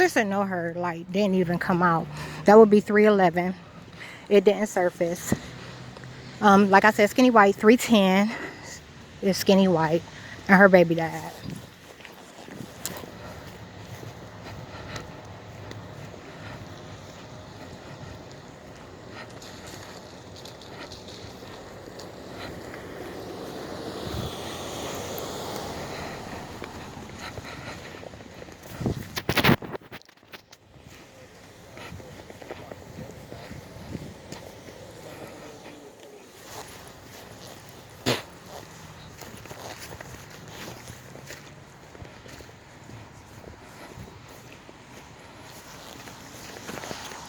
Notice that no her light didn't even come out. That would be 311. It didn't surface. Like I said, Skinny White 310 is Skinny White, and her baby died.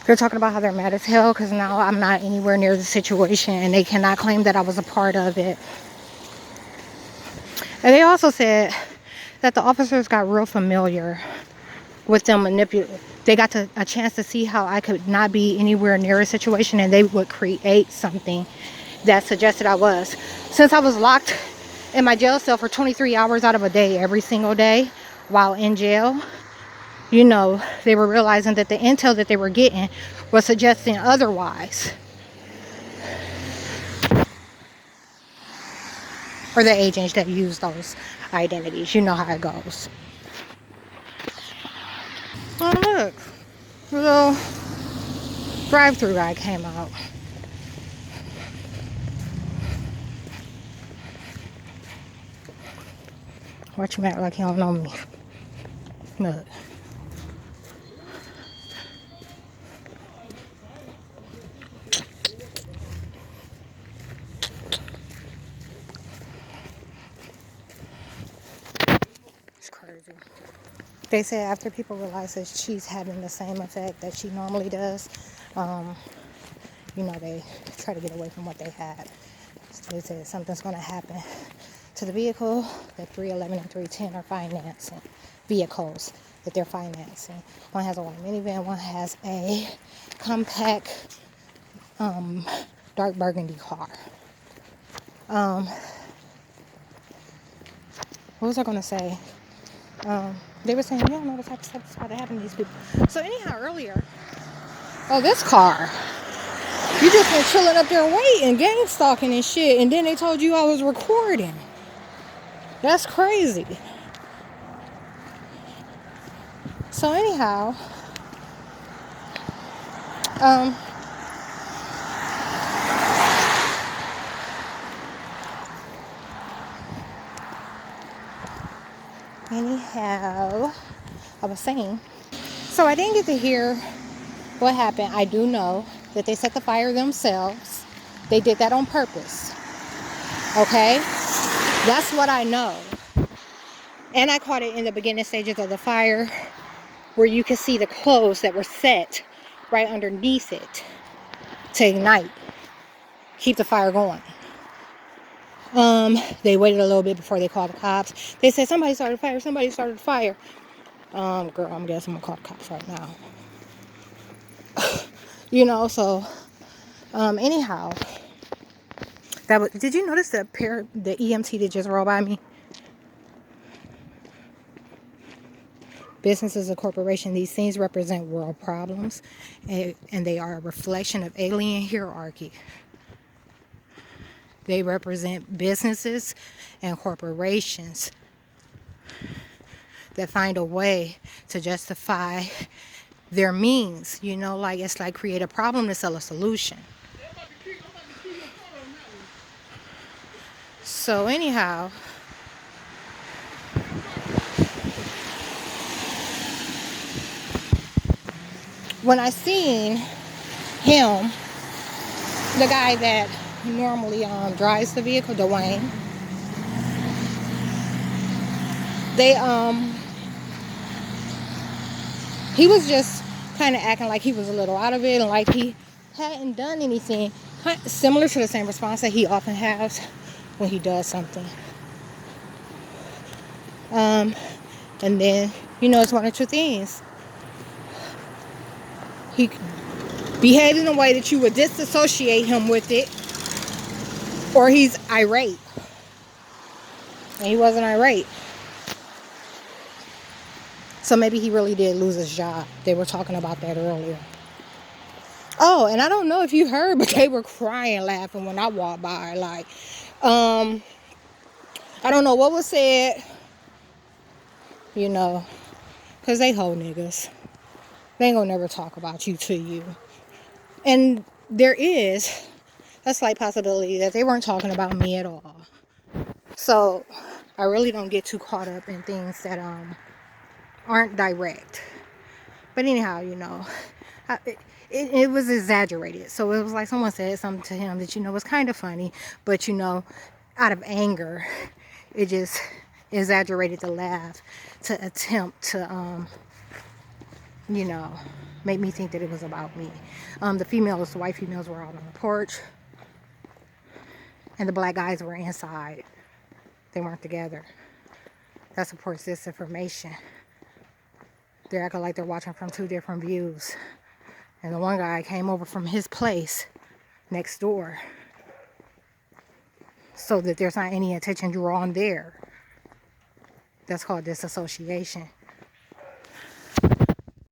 They're talking about how they're mad as hell because now I'm not anywhere near the situation and they cannot claim that I was a part of it. And they also said that the officers got real familiar with them manipulating. They got a chance to see how I could not be anywhere near a situation and they would create something that suggested I was. Since I was locked in my jail cell for 23 hours out of a day every single day while in jail, you know, they were realizing that the intel that they were getting was suggesting otherwise. Or the agents that use those identities. You know how it goes. Oh, look. A little drive-through guy came out. Watch him act like he don't know me. Look. It's crazy. They say after people realize that she's having the same effect that she normally does, you know, they try to get away from what they had. So they said something's going to happen to the vehicle that 311 and 310 are financing. Vehicles that they're financing. One has a white minivan, one has a compact dark burgundy car. What was I going to say? They were saying, you don't know the type of stuff that's about to happen to these people. So anyhow, earlier, this car, you just been chilling up there waiting, gang stalking and shit, and then they told you I was recording. That's crazy. So anyhow, I was saying, so I didn't get to hear what happened. I do know that they set the fire themselves. They did that on purpose. Okay? That's what I know. And I caught it in the beginning stages of the fire where you could see the clothes that were set right underneath it to ignite. Keep the fire going. They waited a little bit before they called the cops. They said somebody started the fire. Girl, I'm guessing I'm gonna call the cops right now. You know, so anyhow, did you notice the EMT that just rolled by me? Businesses and corporations, these things represent world problems, and they are a reflection of alien hierarchy. They represent businesses and corporations that find a way to justify their means. You know, like it's like create a problem to sell a solution. So anyhow, when I seen him, the guy that normally drives the vehicle, Dwayne, he was just kind of acting like he was a little out of it and like he hadn't done anything, similar to the same response that he often has when he does something. And then, you know, it's one or two things. He behaved in a way that you would disassociate him with it, or he's irate. And he wasn't irate. So maybe he really did lose his job. They were talking about that earlier. Oh, and I don't know if you heard, but they were crying laughing when I walked by. Like, I don't know what was said, you know, because they whole niggas. They ain't gonna never talk about you to you. And there is a slight possibility that they weren't talking about me at all. So I really don't get too caught up in things that aren't direct. But anyhow, you know, it was exaggerated. So it was like someone said something to him that, you know, was kind of funny. But, you know, out of anger, it just exaggerated the laugh to attempt to, you know, make me think that it was about me. The white females were out on the porch. And the black guys were inside. They weren't together. That supports this information. They're acting like they're watching from two different views. And the one guy came over from his place next door so that there's not any attention drawn there. That's called disassociation.